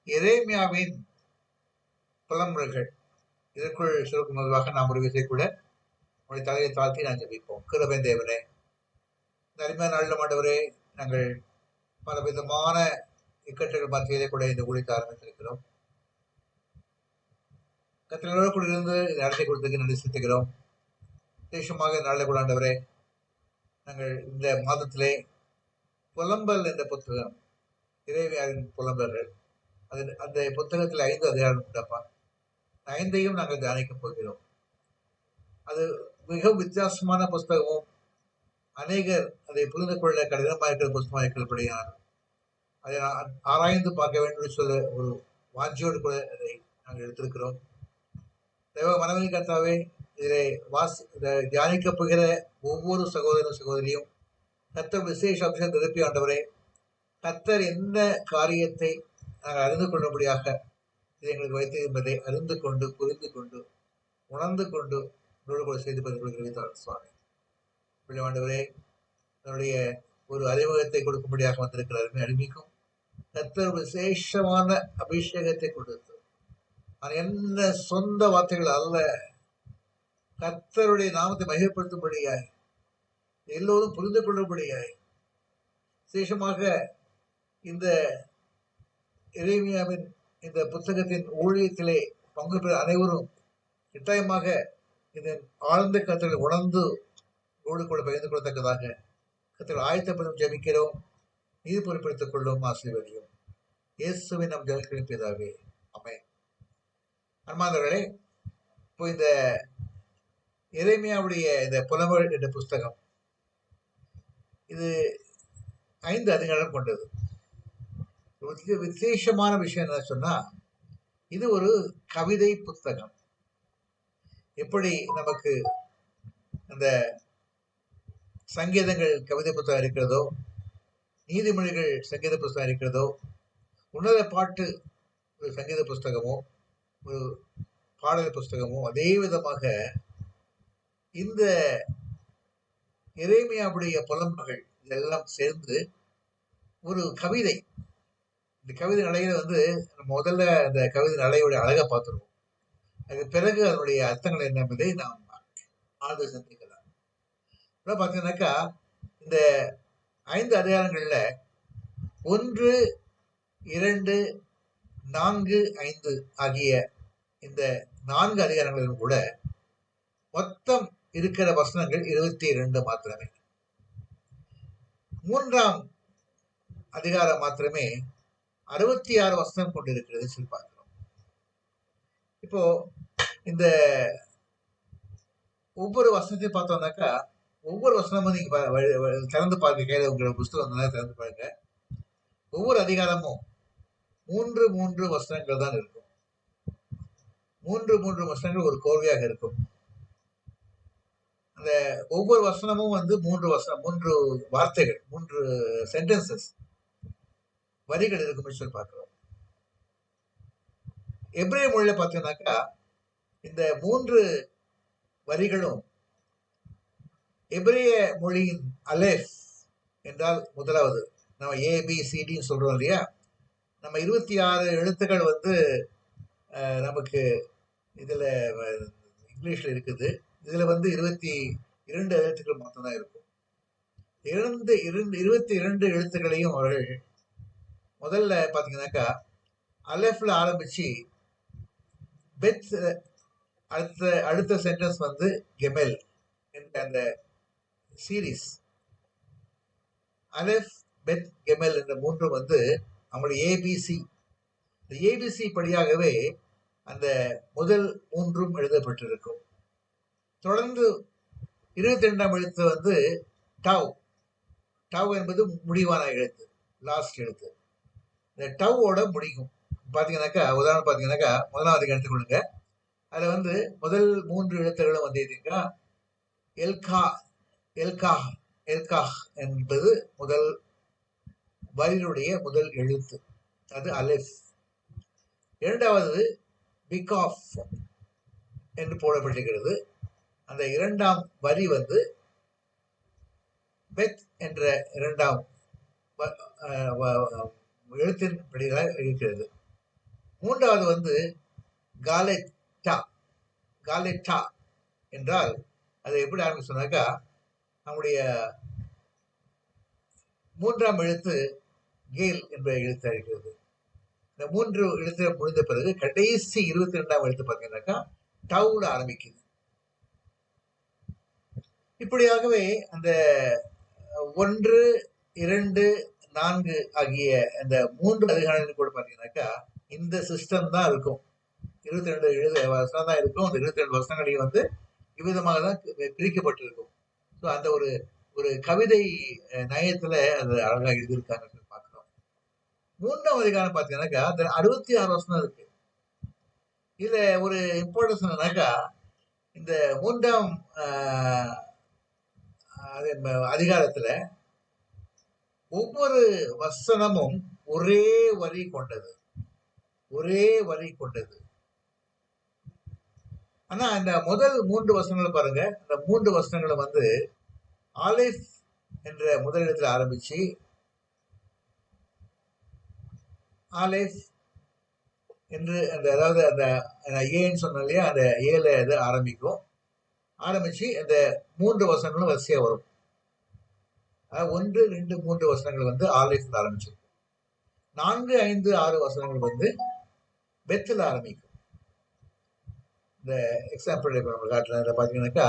எரேமியாவின் புலம்பல்கள் இதற்குள் சிறப்பு முதலாக நாம் ஒரு விஷயம் கூட உடைய தலையை தாழ்த்தி நான் ஜெபிப்போம். கிருபை தேவனே, இந்த அருமையான நாளில் ஆண்டவரே, நாங்கள் பல விதமான இக்கட்டுகள் மத்தியிலே கூட இந்த ஊழியத்தை ஆரம்பித்திருக்கிறோம். கத்திரங்களோடு கூட இருந்து நடத்தி கொடுத்ததுக்கு நன்றி செலுத்துகிறோம். விசேஷமாக நாளில் கூட ஆண்டவரே, நாங்கள் இந்த மாதத்திலே புலம்பல் என்ற புத்தகம், இறைவியாரின் புலம்பல்கள், அது அந்த புத்தகத்தில் 5 அதிகாரம் உண்டப்பா. 5ஐயும் நாங்கள் தியானிக்கப் போகிறோம். அது மிகவும் வித்தியாசமான புஸ்தகமும் அநேகர் அதை புரிந்து கொள்ள கடினமாக இருக்கிற புத்தகமாக இருக்கிறபடியால் அதை நான் ஆராய்ந்து பார்க்க வேண்டும் என்று சொல்ல ஒரு வாஞ்சியோடு கூட அதை நாங்கள் எடுத்திருக்கிறோம். தேவ மனதின் கர்த்தாவே, இதை இதை தியானிக்கப் போகிற ஒவ்வொரு சகோதர சகோதரியும் கர்த்தர் விசேஷ அம்சம் திருப்பி ஆண்டவரே, கர்த்தர் என்ன காரியத்தை நாங்கள் அறிந்து கொள்ளும்படியாக இதை எங்களுக்கு வைத்து என்பதை அறிந்து கொண்டு, புரிந்து கொண்டு, உணர்ந்து கொண்டு கூட செய்து பதிவு சுவாமி ஆண்டவரே, தன்னுடைய ஒரு அறிமுகத்தை கொடுக்கும்படியாக வந்திருக்கிறார். அடிமைக்கும் கர்த்தர் விசேஷமான அபிஷேகத்தை கொடுத்து, நான் என்ன சொந்த வார்த்தைகள் அல்ல, கர்த்தருடைய நாமத்தை மகிமைப்படுத்தும்படியாய், எல்லோரும் புரிந்து கொள்ளும்படியாய், விசேஷமாக இந்த எரேமியாவின் இந்த புத்தகத்தின் ஊழியத்திலே பங்கு பெற அனைவரும் கட்டாயமாக இதன் ஆழ்ந்த கருத்துக்களை உணர்ந்து கூட பகிர்ந்து கொள்ளத்தக்கதாக கர்த்தர் ஆயத்தப்படும் ஜெபிக்கிறோம். நீதி பொறுப்படுத்திக் கொள்ளும், ஆசீர்வதியும். இயேசுவின் நம் ஜெபிக்கிறோம் பிதாவே, ஆமென். அன்பார்ந்தவர்களே, இப்போ இந்த எரேமியாவுடைய இந்த புலம்பல் என்ற புஸ்தகம் இது 5 அதிகாரம் கொண்டது. விசேஷமான விஷயம் என்ன சொன்னா, இது ஒரு கவிதை புத்தகம். எப்படி நமக்கு அந்த சங்கீதங்கள் கவிதை புத்தகம் இருக்கிறதோ, நீதிமொழிகள் சங்கீத புஸ்தகம் இருக்கிறதோ, உன்னத பாட்டு ஒரு சங்கீத புஸ்தகமோ, ஒரு பாடல் புஸ்தகமோ, அதே விதமாக இந்த எரேமியாவுடைய புலம்பல்கள் இதெல்லாம் சேர்ந்து ஒரு கவிதை. இந்த கவிதை நடையில முதல்ல அந்த கவிதை நடையுடைய அழகை பார்த்துருவோம். அதுக்கு பிறகு அதனுடைய அர்த்தங்கள் என்ன என்பதை நாம் ஆழ்ந்து சிந்திக்கலாம். பார்த்தீங்கன்னாக்கா, இந்த 5 அதிகாரங்கள்ல 1, 2, 4, 5 ஆகிய இந்த 4 அதிகாரங்களிலும் கூட மொத்தம் இருக்கிற வசனங்கள் 22 மாத்திரமே. 3ஆம் அதிகாரம் மாத்திரமே 66 வசனம் கொண்டிருக்கிறது சொல்லி பார்க்கிறோம். இப்போ இந்த ஒவ்வொரு வசனத்தையும் பார்த்தோம்னாக்கா, ஒவ்வொரு வசனமும் நீங்க திறந்து பாருங்க, கையில உங்களோட புஸ்தகம் திறந்து பாருங்க. ஒவ்வொரு அதிகாரமும் 3 வசனங்கள் தான் இருக்கும். 3 வசனங்கள் ஒரு கோர்வையாக இருக்கும். அந்த ஒவ்வொரு வசனமும் 3 வார்த்தைகள், 3 சென்டென்சஸ், வரிகள் இருக்கும் சொல்லி பார்க்கிறோம். எபிரேய மொழியில பார்த்தீங்கன்னாக்கா, இந்த 3 வரிகளும் எபிரேய மொழியின் அலேஃப் என்றால் முதலாவது, நம்ம ABCD சொல்றோம் இல்லையா, நம்ம 26 எழுத்துக்கள் நமக்கு இதுல இங்கிலீஷ்ல இருக்குது. இதுல 22 எழுத்துக்கள் மட்டும்தான் இருக்கும். 22 எழுத்துக்களையும் அவர்கள் முதல்ல பாத்தீங்கன்னாக்கா அலெஃப்ல ஆரம்பிச்சு பெத், அடுத்த சென்டென்ஸ் கெமெல் என்ற அந்த சீரீஸ், அலெஃப், பெத், கெமெல் என்ற 3 நம்மளுடைய ஏபிசி. இந்த ஏபிசி படியாகவே அந்த முதல் 3 எழுதப்பட்டிருக்கும். தொடர்ந்து 22ஆம் எழுத்து டவ். டவ் என்பது முடிவான எழுத்து, லாஸ்ட் எழுத்து. இந்த டவ்வோட முடிக்கும். பாத்தீங்கன்னாக்கா, உதாரணம் பாத்தீங்கன்னாக்கா, முதலாவது எடுத்துக்கொள்ளுங்க. அதுல முதல் 3 எழுத்துக்களும் எல்கா, எல்கா, எல்கா என்பது முதல் வரியினுடைய முதல் எழுத்து, அது அலெஃப். இரண்டாவது பிகாஃப் என்று போடப்பட்டிருக்கிறது. அந்த 2ஆம் வரி பெத் என்ற 2ஆம் எழுத்தின் படியாக இருக்கிறது. மூன்றாவது வந்து காலெட்டா. காலெட்டா என்றால் அதை எப்படி ஆரம்பிச்சு சொன்னாக்கா, நம்முடைய மூன்றாம் எழுத்து கேல் என்ற எழுத்து இருக்கிறது. இந்த 3 எழுத்து முடிந்த பிறகு கடைசி 22ஆம் எழுத்து பார்த்தீங்கன்னாக்கா டவுல ஆரம்பிக்குது. இப்படியாகவே அந்த 1, 2, 4 ஆகிய அந்த 3 அதிகாரங்கள் கூட பார்த்தீங்கன்னாக்கா இந்த சிஸ்டம் தான் இருக்கும். 22 வசனம் தான் இருக்கும். அந்த 22 வசனங்களையும் வந்து இவ்விதமாக தான் பிரிக்கப்பட்டிருக்கும். ஸோ அந்த ஒரு ஒரு கவிதை நயத்துல அது அழகா எழுதியிருக்காங்க பார்க்கிறோம். 3ஆம் அதிகாரம் பார்த்தீங்கன்னாக்கா அதுல 66 வசனம் இருக்கு. இதுல ஒரு இம்பார்ட்டன்ஸ் என்னன்னாக்கா, இந்த 3ஆம் அதிகாரத்துல ஒவ்வொரு வசனமும் ஒரே வரி கொண்டது. ஒரே வரி கொண்டது. ஆனா இந்த முதல் 3 வசனங்களை பாருங்க. அந்த 3 வசனங்களை வந்து ஆலிஃப் என்ற முதலிடத்தில் ஆரம்பிச்சு ஆலிஃப் என்று அந்த அதாவது அந்த ஏன்னு சொன்ன இல்லையா, அந்த ஏல இது ஆரம்பிக்கும். ஆரம்பிச்சு அந்த 3 வசனங்களும் வரிசையா வரும். 1, 2, 3 வசனங்கள் வந்து ஆலிஃப்ல ஆரம்பிச்சிருக்கும். 4, 5, 6 வசனங்கள் வந்து பெத்தில் ஆரம்பிக்கும். இந்த எக்ஸாம்பிள் நம்ம காட்டுறதுல பார்த்தீங்கன்னாக்கா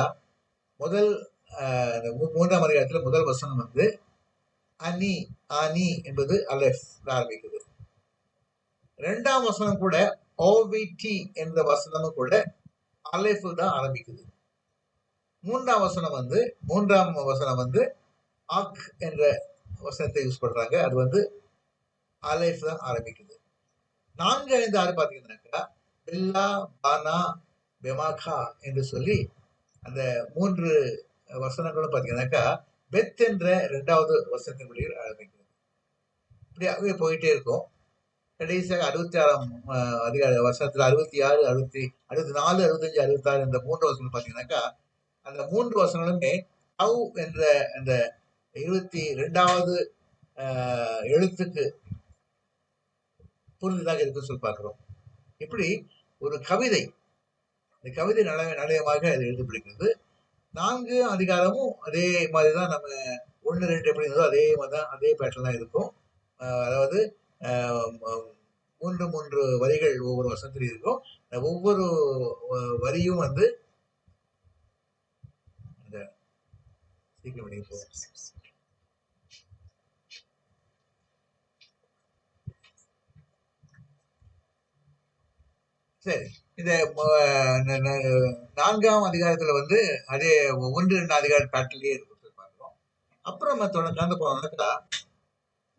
முதல் 3ஆம் அதிகாரத்தில் முதல் வசனம் வந்து அனி ஆனி என்பது அலெஃப் ஆரம்பிக்குது. 2ஆம் வசனம் கூட ஓவிடி என்ற வசனமும் கூட அலெஃப் தான் ஆரம்பிக்குது. 3ஆம் வசனம் வந்து ஆக் என்ற வசனத்தை யூஸ் பண்றாங்க. அது வந்து அலெஃப் தான் ஆரம்பிக்குது. 4, 5, 6 பார்த்தீங்கன்னாக்கா பில்லா பானா பெமாகா என்று சொல்லி அந்த 3 வசனங்களும் பார்த்தீங்கன்னாக்கா பெத் என்ற 2வது வசனத்தின் வழியில் ஆரம்பிக்கிறது. இப்படியாகவே போயிட்டே இருக்கும். கடைசியாக 66ஆம் அதிகார வருஷத்துல 66, 64, 65, 66 இந்த 3 வசனம் பார்த்தீங்கன்னாக்கா அந்த 3 வசனங்களுமே டவ் என்ற அந்த 22வது எழுத்துக்கு புரிந்ததாக இருக்குன்னு சொல்லி பார்க்கிறோம். இப்படி ஒரு கவிதை, இந்த கவிதை நடையமாக அது எழுதப்படுகிறது. 4 அதிகாரமும் அதே மாதிரிதான். நம்ம 1, 2 எப்படி இருந்ததோ அதே மாதிரிதான், அதே பேட்டர்ன் தான் இருக்கும். அதாவது 3 வரிகள் ஒவ்வொரு வசனத்திலும் இருக்கும். ஒவ்வொரு வரியும் வந்து சரி. இந்த 4ஆம் அதிகாரத்துல வந்து அதே 1, 2 அதிகார பேட்டர்லயே இருக்கு பார்க்கிறோம். அப்புறம் தொடர்ந்து போனோம்னாக்கா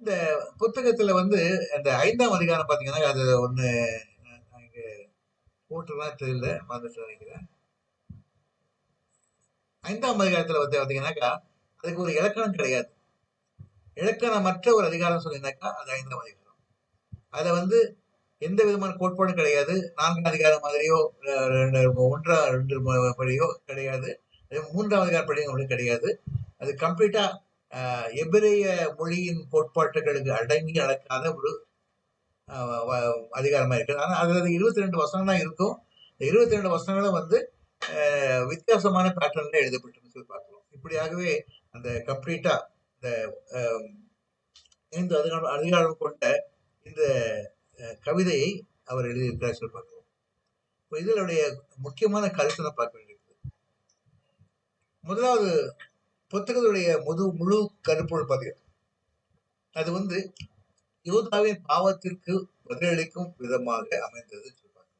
இந்த புத்தகத்துல வந்து அந்த 5ஆம் அதிகாரம் பாத்தீங்கன்னா அது ஒண்ணு இங்க போட்டுலாம் தெரியல, மறந்துட்டு நினைக்கிறேன். 5ஆம் அதிகாரத்துல வந்து பாத்தீங்கன்னாக்கா அதுக்கு ஒரு இலக்கணம் கிடையாது. இலக்கணமற்ற ஒரு அதிகாரம் சொல்லியிருந்தாக்கா அது 5ஆம் அதிகாரம். அதுல வந்து எந்த விதமான கோட்பாடும் கிடையாது. 4ஆம் அதிகாரம் மாதிரியோ 1, 2 படியோ கிடையாது. 3ஆம் அதிகார படியும் ஒன்றும் கிடையாது. அது கம்ப்ளீட்டா எபிரேய மொழியின் கோட்பாட்டுகளுக்கு அடங்கி அடக்காத ஒரு அதிகாரமா இருக்குது. ஆனா அதுல 22 வசனம் தான் இருக்கும். இந்த 22 வசனங்களும் வந்து வித்தியாசமான பேட்டர்ன்ல எழுதப்பட்டு சொல்லி பார்க்கிறோம். இப்படியாகவே அந்த கம்ப்ளீட்டா இந்த 5 அதிகாரம் கொண்ட இந்த கவிதையை அவர் எழுதியிருக்கிறார் சொல்லி பார்க்கிறோம். இதனுடைய முக்கியமான கருத்தை பார்க்க வேண்டியது. முதலாவது புத்தகத்துடைய முழு கருப்பொருள் பார்த்தீங்கன்னா அது வந்து யூதாவின் பாவத்திற்கு பதிலளிக்கும் விதமாக அமைந்தது சொல்றாங்க.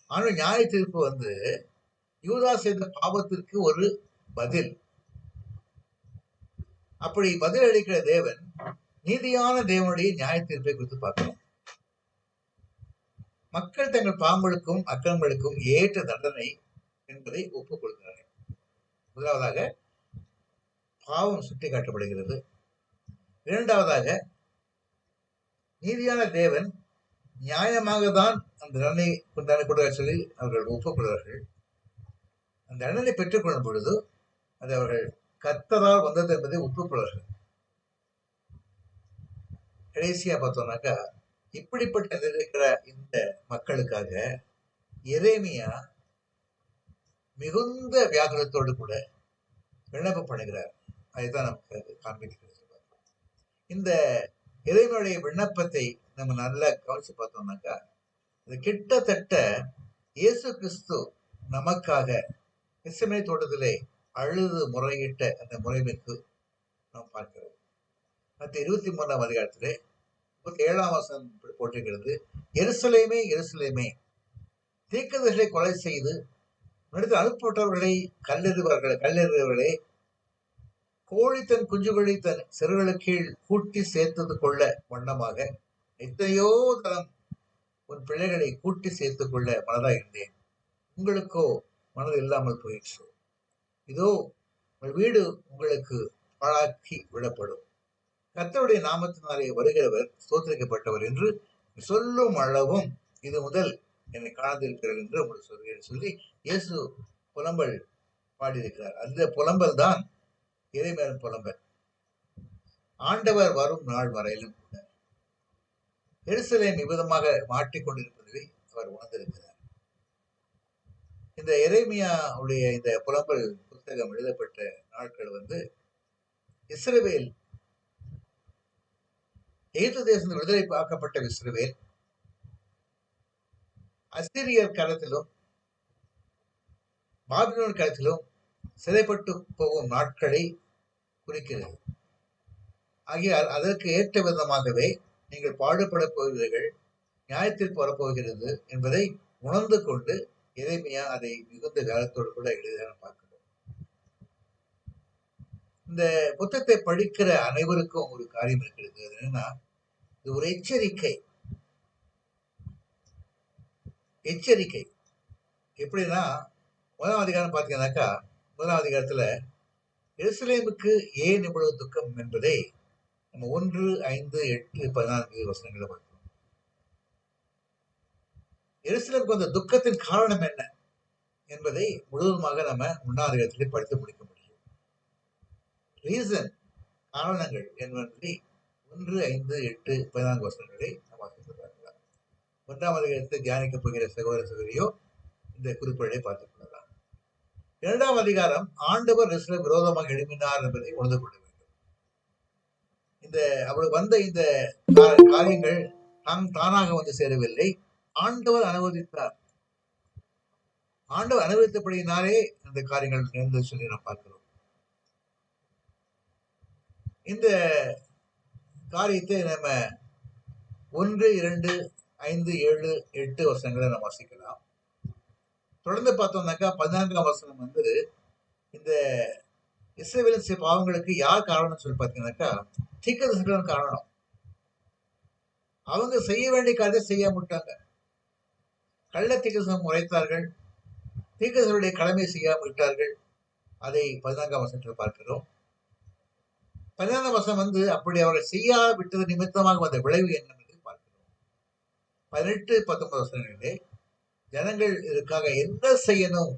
ஆனா நியாய தீர்ப்பு வந்து யூதா செய்த பாவத்திற்கு ஒரு பதில். அப்படி பதில் அளிக்கிற தேவன் நீதியான தேவனுடைய நியாய தீர்ப்பை குறித்து பார்க்கிறோம். மக்கள் தங்கள் பாவங்களுக்கும் அக்கிரமங்களுக்கும் ஏற்ற தண்டனை என்பதை ஒப்புக் கொள்கிறார்கள். முதலாவதாக பாவம் சுட்டி காட்டப்படுகிறது. இரண்டாவதாக நீதியான தேவன் நியாயமாக தான் அந்த தண்டனை கொடுக்க சொல்லி அவர்கள் ஒப்புக்கொள்வார்கள். அந்த தண்டனை பெற்றுக்கொள்ளும் பொழுது அது அவர்கள் கர்த்தரால் வந்தது என்பதை ஒப்புக்கொள்வார்கள். கடைசியா பார்த்தோம்னாக்கா இப்படிப்பட்ட இருக்கிற இந்த மக்களுக்காக எரேமியா மிகுந்த வியாகுலத்தோடு கூட விண்ணப்பம் பண்ணுகிறார். அதைத்தான் நமக்கு காண்பிக்கிறது. இந்த எரேமியாவுடைய விண்ணப்பத்தை நம்ம நல்லா கவனிச்சு பார்த்தோம்னாக்கா, அது கிட்டத்தட்ட இயேசு கிறிஸ்து நமக்காக கெத்செமனே தோட்டத்திலே அழுது முறையிட்ட அந்த முறைமைக்கு நாம் பார்க்கிறோம். மற்ற 23ஆம் அதிகாரத்திலே 37ஆம் வசனம் போட்டிருக்கிறது, எருசலேமே எருசலேமே, தீர்க்கதரிசிகளை கொலை செய்து நடத்தி அனுப்பப்பட்டவர்களை கல்லெறிவர்களே, கோழி தன் குஞ்சுகளை தன் சிறுகளுக்கு கீழ் கூட்டி சேர்த்தது கொள்ள வண்ணமாக எத்தனையோ தரம் உன் பிள்ளைகளை கூட்டி சேர்த்துக் கொள்ள மனதாக இருந்தேன், உங்களுக்கோ மனது இல்லாமல் போயிற்று. இதோ உங்கள் வீடு உங்களுக்கு பாழாக்கி விடப்படும். கர்த்தருடைய நாமத்தினாலே வருகிறவர் ஸ்தோத்திரிக்கப்பட்டவர் என்று சொல்லும் அளவும் இது முதல் என்னை காணாதிருக்கிறது என்று உங்களுக்கு சொல்கிறேன் சொல்லி இயேசு புலம்பல் பாடியிருக்கிறார். அந்த புலம்பல் தான் எரேமியாவின் புலம்பல். ஆண்டவர் வரும் நாள் வரையிலும் கூட எருசலேம் விபதமாக மாட்டிக்கொண்டிருப்பதை அவர் உணர்ந்திருக்கிறார். இந்த எரேமியாவுடைய இந்த புலம்பல் புத்தகம் எழுதப்பட்ட நாட்கள் இஸ்ரவேல் எகிப்து தேசத்தில் விடுதலை பார்க்கப்பட்ட இஸ்ரவேல் அசிரியர் காலத்திலும் பாபிலோன் காலத்திலும் சிறைப்பட்டு போகும் நாட்களை குறிக்கிறது. ஆகியால் அதற்கு ஏற்ற விதமாகவே நீங்கள் பாடுபட போகிறீர்கள், நியாயத்தில் வரப்போகிறது என்பதை உணர்ந்து கொண்டு எரேமியா அதை மிகுந்த காலத்தோடு கூட எழுத பார்க்கிறோம். இந்த புத்தகத்தை படிக்கிற அனைவருக்கும் ஒரு காரியம் இருக்கிறது. அது என்னன்னா, இது ஒரு எச்சரிக்கை. எப்படின்னா, 1ஆம் அதிகாரம் பார்த்தீங்கன்னாக்கா, 1ஆம் அதிகாரத்துல எருசலேமுக்கு ஏன் இவ்வளவு துக்கம் என்பதை நம்ம 1, 5, 8, 14 வசனங்களை பார்க்கிறோம். எருசலேமுக்கு அந்த துக்கத்தின் காரணம் என்ன என்பதை முழுவதுமாக நம்ம 1ஆம் அதிகாரத்திலே படித்து முடிக்க முடியும். ரீசன், காரணங்கள் என்பதை 1, 5, 8, 14 வசனங்களை நம்ம வாசித்து பார்க்கலாம். 1ஆம் அதிகாரத்தை தியானிக்க போகிற சகோதர சகோதரியோ இந்த குறிப்புகளை பார்த்துக் கொள்ளலாம். 2ஆம் அதிகாரம் ஆண்டவர் எருசலேமுக்கு விரோதமாக எழுப்பினார் என்பதை உணர்ந்து கொள்ள வேண்டும். அவளுக்கு வந்த இந்த காரியங்கள் தானாக வந்து சேரவில்லை, ஆண்டவர் அனுமதித்தார். ஆண்டவர் அனுமதித்தபடியினாலே இந்த காரியங்கள் நேர்ந்து சொல்லி நாம் பார்க்கிறோம். இந்த காரியத்தை நம்ம 1, 2, 5, 7, 8 வசனங்களை நம்ம வாசிக்கலாம். தொடர்ந்து பார்த்தோம்னாக்கா 14ஆம் வசனம் இந்த இஸ்ரவேலின் பாவங்களுக்கு யார் காரணம் சொல்லி பார்த்தீங்கன்னாக்கா, தீர்க்கதரிசிகள் காரணம். அவங்க செய்ய வேண்டிய காரியத்தை செய்யாம விட்டாங்க. கள்ள தீர்க்கதரிசனம் உரைத்தார்கள், தீர்க்கதரிசிகளுடைய கடமையை செய்யாம விட்டார்கள். அதை 14ஆம் வசனத்தில் பார்க்கிறோம். 14ஆம் வசனம் அப்படி அவர்கள் செய்யா விட்டது நிமித்தமாக வந்த விளைவு என்ன என்று பார்க்கிறோம். 18, 19 வசனங்களிலே ஜனங்கள் இதற்காக என்ன செய்யணும்,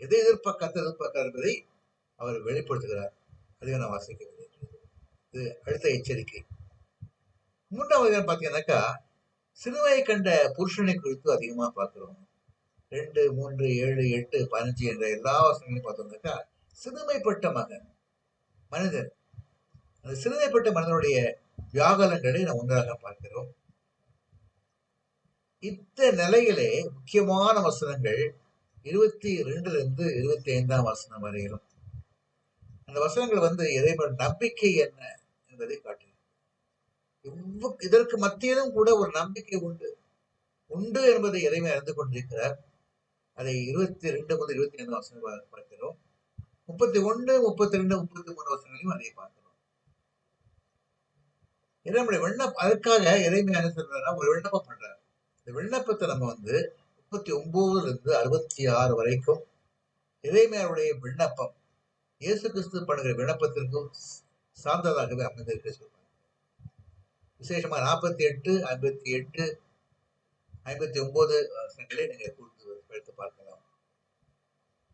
எதை எதிர்பார்க்க என்பதை அவர் வெளிப்படுத்துகிறார். அதை நான் வாசிக்க வேண்டியது. இது அடுத்த எச்சரிக்கை. 3ஆம் அதிகாரம் பார்த்தீங்கன்னாக்கா, சிலுவையை கண்ட புருஷனை குறித்து அதிகமாக பார்க்கிறோம். 2, 3, 7, 8, 15 என்ற எல்லா வசனங்களையும் பார்த்தோம்னாக்கா, சிறுமைப்பட்ட மனிதன், அந்த சிறுமைப்பட்ட மனிதனுடைய வியாகுலங்களை நாம் ஒன்றாக பார்க்கிறோம். இந்த நிலையிலே முக்கியமான வசனங்கள் 22 25ஆம் வசனம் வரையிலும். அந்த வசனங்கள் இறைவன் நம்பிக்கை என்ன என்பதை காட்டுகிறது. இதற்கு மத்தியிலும் கூட ஒரு நம்பிக்கை உண்டு என்பதை இறைவன் அறிந்து கொண்டிருக்கிறார். அதை 22 முதல் 25 வசனம் பார்க்கிறோம். 31, 32, 33 வசனங்களையும் அதை பார்க்கிறோம். இறைவனுடைய விண்ணப்பம், அதுக்காக இறைமையான ஒரு விண்ணப்பம் பண்றாரு. இந்த விண்ணப்பத்தை நம்ம 39 66 வரைக்கும் இறைமையாருடைய விண்ணப்பம் இயேசு கிறிஸ்து பண்ணுகிற விண்ணப்பத்திற்கும் சார்ந்ததாகவே அமைந்திருக்க சொல்றாங்க. விசேஷமா 48, 58, 59 வசனங்களை நீங்க எடுத்து பார்க்கலாம்.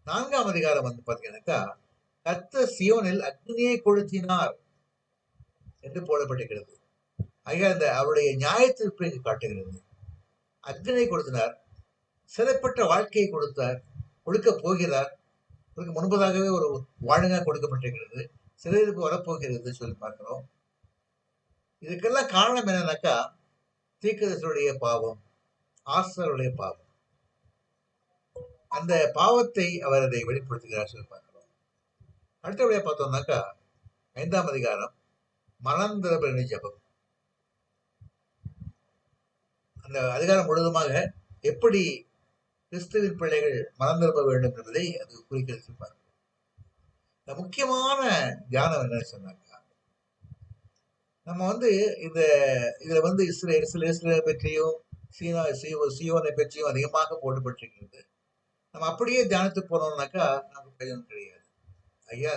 4ஆம் அதிகாரம் பாத்தீங்கன்னாக்கா, கர்த்தர் சீயோனில் அக்னியை கொளுத்தினார் என்று போடப்பட்டிருக்கிறது. ஐயா இந்த அவருடைய நியாயத்திற்பை காட்டுகிறது. அக்னியை கொடுத்தினார், சிறைப்பட்ட வாழ்க்கையை கொடுத்தார், கொடுக்க போகிறார். அதுக்கு முன்பதாகவே ஒரு வாழ்க்கை கொடுக்கப்பட்டிருக்கிறது, சிறையிருப்பு வரப்போகிறது சொல்லி பார்க்கிறோம். இதுக்கெல்லாம் காரணம் என்னன்னாக்கா தீர்க்கதரிசியுடைய பாவம், ஆசாரியருடைய பாவம். அந்த பாவத்தை அவர் அதை வெளிப்படுத்துகிறார் சொல்லி பார்க்கிறோம். அடுத்தபடியா பார்த்தோம்னாக்கா 5ஆம் அதிகாரம் மனந்திரபணி ஜபம். அந்த அதிகாரம் முழுவதுமாக எப்படி கிறிஸ்துவின் பிள்ளைகள் மனந்திரும்ப வேண்டும் என்பதை அது குறிக்கிறது பார்க்கிறோம். இந்த முக்கியமான தியானம் என்னன்னு சொன்னாக்கா, நம்ம வந்து இந்த இதுல வந்து இஸ்ரேல் பற்றியும் சியோனை பற்றியும் அதிகமாக போடப்பட்டிருக்கிறது. நம்ம அப்படியே தியானத்துக்கு போனோம்னாக்கா நமக்கு பிரயோஜனம் கிடையாது. ஐயா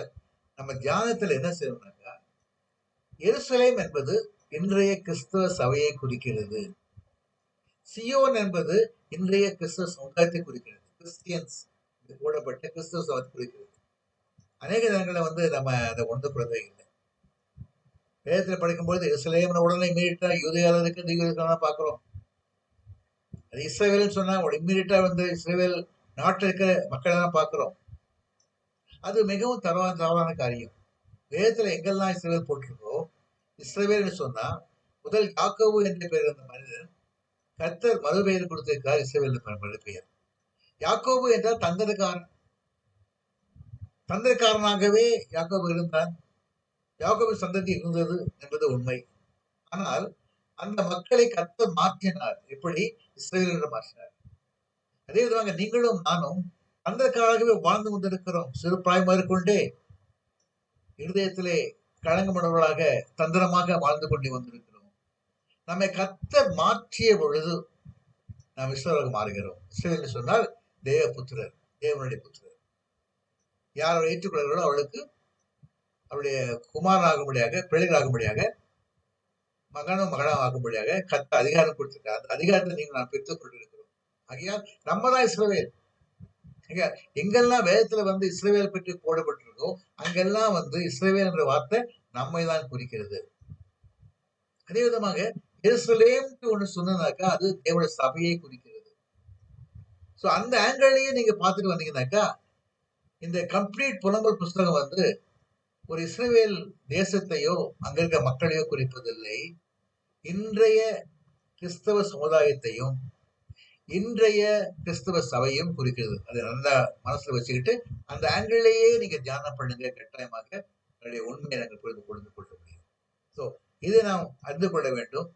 நம்ம தியானத்துல என்ன செய்யணும்னாக்கா, எருசலேம் என்பது இன்றைய கிறிஸ்தவ சபையை குறிக்கிறது. சியோன் என்பது இன்றைய கிறிஸ்தவ சமுதாயத்தை குறிக்கிறது. கிறிஸ்டியன்ஸ் போடப்பட்ட கிறிஸ்தவ சமுதாயத்தை குறிக்கிறது. அநேக நேரங்களில் வந்து நம்ம அதை உணர்ந்து கொள்ளவே இல்லை. வேதத்தில் படிக்கும்போது எருசலேம் உடனே இம்மீடியட்டா யூதேயால இருக்கு பாக்குறோம். அது இஸ்ரேவேல்னு சொன்னா இம்மீடியட்டா வந்து இஸ்ரேவேல் நாட்டில் இருக்கிற மக்களை தான் பார்க்கிறோம். அது மிகவும் தவறான காரியம். வேதத்துல எங்கெல்லாம் இஸ்ரேவேல் போட்டிருக்கோ, இஸ்ரேவேல்னு சொன்னா முதல் யாக்கோபு என்ற பெயர் இருந்த மனிதன் கர்த்தர் மறுபெயர் கொடுத்திருக்கார் இஸ்ரேவேல் மறுபெயர். யாக்கோபு என்றால் தந்திரக்காரனாகவே யாக்கோபு இருந்தான். யாக்கோபு சந்ததி இருந்தது என்பது உண்மை. ஆனால் அந்த மக்களை கர்த்தர் மாற்றினார். எப்படி? இஸ்ரேலிடம் மாற்றினார். அதே விதமாக நீங்களும் நானும் தந்திரக்காரராகவே வாழ்ந்து கொண்டிருக்கிறோம். சிறு பிராயமாக கொண்டே இருதயத்திலே களங்கமுடவர்களாக தந்திரமாக வாழ்ந்து கொண்டு வந்திருக்கிறோம். நம்மை கர்த்தர் மாற்றிய பொழுது நாம் இஸ்ரவேலாக மாறுகிறோம். இஸ்ரவேல் சொன்னால் தேவபுத்திரர், தேவனுடைய புத்திரர். யார் அவரை ஏற்றுக்கொள்கிறார்களோ அவளுக்கு அவருடைய குமாரனாகும்படியாக, பிள்ளைகளாகும்படியாக, மகனும் ஆகும்படியாக கர்த்தர் அதிகாரம் கொடுத்திருக்கார். அந்த அதிகாரத்தை நீங்கள் நான் பெற்றுக் கொண்டிருக்கிறோம். ஆகையால் நம்ம தான் இஸ்ரவேல். எங்கெல்லாம் வேதத்துல வந்து இஸ்ரவேல் பற்றி போடப்பட்டிருக்கோ அங்கெல்லாம் வந்து இஸ்ரவேல் என்ற வார்த்தை நம்மை தான் குறிக்கிறது. அதே விதமாக எருசலேம் ஒண்ணு சொன்னாக்கா அது தேவனுடைய சபையை குறிக்கிறது. சோ அந்த ஆங்கிளையே நீங்க பார்த்துட்டு வந்தீங்கன்னாக்கா இந்த கம்ப்ளீட் புலம்பல் புஸ்தகம் வந்து ஒரு இஸ்ரவேல் தேசத்தையோ அங்க இருக்க மக்களையோ குறிப்பதில்லை. இன்றைய கிறிஸ்தவ சமுதாயத்தையும் இன்றைய கிறிஸ்தவ சபையும் குறிக்கிறது. அதை நல்லா மனசுல வச்சுக்கிட்டு அந்த ஆங்கிளையே நீங்க தியானம் பண்ணுங்க. கட்டாயமாக அதனுடைய உண்மையை நாங்கள் புரிந்து கொள்ள முடியும். ஸோ இதை நாம் அறிந்து கொள்ள வேண்டும்.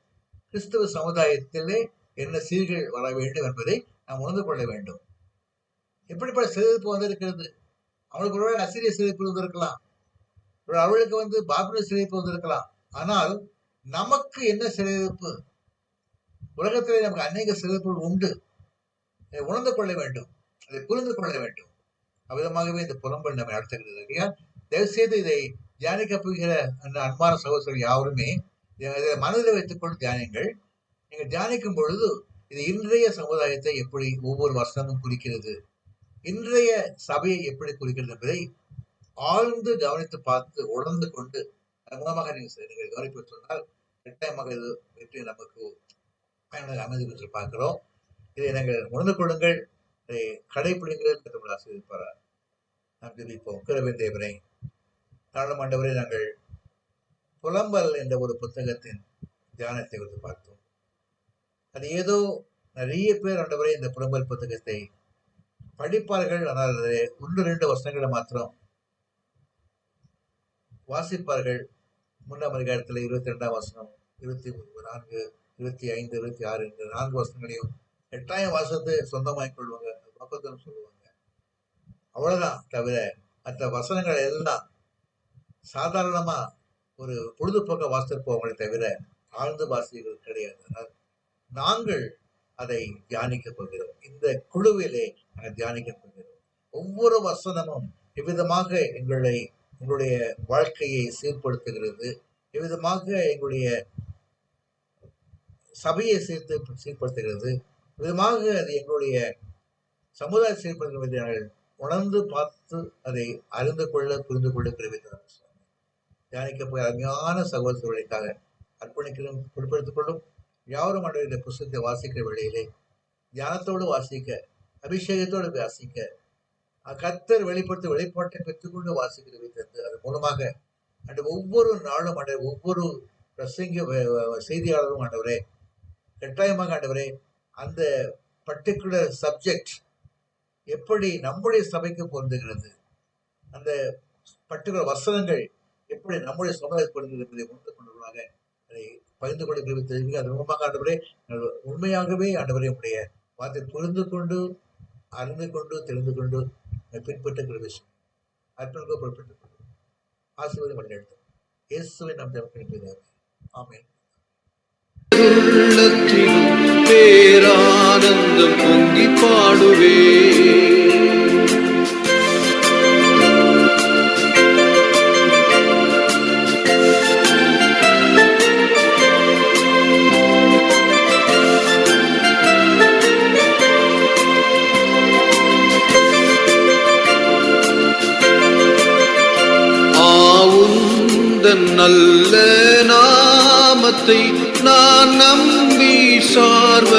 கிறிஸ்தவ சமுதாயத்திலே என்ன சீர்கள் வர வேண்டும் என்பதை நாம் உணர்ந்து கொள்ள வேண்டும். எப்படிப்பட்ட சிறைப்பு வந்திருக்கிறது? அவளுக்கு ஒருவேளை அசிரிய சிறைப்பு வந்திருக்கலாம், அவளுக்கு வந்து பாபிலோனிய சிறைப்பு வந்திருக்கலாம். ஆனால் நமக்கு என்ன சிறைப்பு? உலகத்திலே நமக்கு அநேக சிறைப்புகள் உண்டு. அதை உணர்ந்து கொள்ள வேண்டும், அதை புரிந்து கொள்ள வேண்டும். அவ்விதமாகவே இந்த புலம்பல் நம்ம நடத்துகிறது. இல்லையா? தயவு செய்து இதை தியானிக்க போகிற அந்த அன்பான சகோதரர்கள் யாருமே இதை மனதில் வைத்துக் கொண்டு தியானிங்கள். நீங்கள் தியானிக்கும் பொழுது இது இன்றைய சமுதாயத்தை எப்படி ஒவ்வொரு வருஷமும் குறிக்கிறது, இன்றைய சபையை எப்படி குறிக்கிறது என்பதை ஆழ்ந்து கவனித்து பார்த்து உணர்ந்து கொண்டு அதன் மூலமாக நீங்கள் கவனிப்பு சொன்னால் கட்டாயமாக இது வெற்றி நமக்கு பயனுள்ள அமைதி என்று பார்க்கிறோம். இதை நாங்கள் உணர்ந்து கொள்ளுங்கள், இதை கடைபிடிங்கள். கற்றுக்கொள்ள ஆசிரியப்பார். நாம் ஜெபிப்போம். கிருபை தேவனே, ஆண்டவரே, நாங்கள் புலம்பல் என்ற ஒரு புத்தகத்தின் தியானத்தை குறித்து பார்த்தோம். அது ஏதோ நிறைய பேர் ஆண்டவரே இந்த புலம்பல் புத்தகத்தை படிப்பார்கள், ஆனால் 1-2 வசனங்களை மாத்திரம் வாசிப்பார்கள். 3ஆம் அதிகாரத்தில் 22ஆம் வசனம், 24, 25, 26 இந்த 4 வசனங்களையும் 8ஆம் வாசத்தை சொந்தமாக்கிக் கொள்வாங்க, பக்கத்துன்னு சொல்லுவாங்க. அவ்வளவுதான். தவிர மற்ற வசனங்கள் எல்லாம் சாதாரணமா ஒரு பொழுதுபோக்க வாசிப்பவங்களை தவிர ஆழ்ந்து வாசிகள் கிடையாது. நாங்கள் அதை தியானிக்க போகிறோம். இந்த குழுவிலே நாங்கள் தியானிக்க போகிறோம். ஒவ்வொரு வசனமும் எவ்விதமாக எங்களுடைய வாழ்க்கையை சீர்படுத்துகிறது, எவ்விதமாக எங்களுடைய சபையை சீர்படுத்துகிறது, விதமாக அது எங்களுடைய சமுதாய சீர்படுத்துகிறது. நாங்கள் உணர்ந்து பார்த்து அதை அறிந்து கொள்ள புரிந்து கொள்ள தியானிக்க போய் அருமையான சகோதரர்களுக்காக அர்ப்பணிக்கிறோம், பொறுப்பெடுத்துக் கொள்ளும். யாரும் ஆண்டவரே இந்த புஸ்தகத்தை வாசிக்கிற வேளையிலே தியானத்தோடு வாசிக்க, அபிஷேகத்தோடு வாசிக்க, கர்த்தர் வெளிப்படுத்த வெளிப்பாட்டை பெற்றுக்கொண்டு வாசிக்கிறதை தந்து அது மூலமாக அந்த ஒவ்வொரு நாளும் ஒவ்வொரு பிரசங்க செய்தியாளரும் ஆண்டவரே கட்டாயமாக ஆண்டவரே அந்த பர்டிகுலர் சப்ஜெக்ட் எப்படி நம்முடைய சபைக்கு பொருந்துகிறது, அந்த பர்டிகுலர் வசனங்கள் எப்படி நம்முடைய சமுதாயத்துக்கு பொருந்துகிறது என்பதை உணர்ந்து கொண்டவர்களாக அதை பகிர்ந்து கொள்ளுகிறது தெரிவிக்க அது மூலமாக ஆண்டவரே உண்மையாகவே ஆண்டவரே உடைய வார்த்தை புரிந்து கொண்டு அறிந்து கொண்டு தெரிந்து கொண்டு பின்பற்ற விஷயம் அர்ப்பணிக்க பொறுப்பெற்றுக் கொண்டு ஆசீர்வாதம் வழிநடத்தும் இயேசுவை நாம் ஜெபம். ஆமென். பேரானந்தம் பொங்கி பாடுவே. நல்ல நாமத்தை நான் நம்பி சார்வ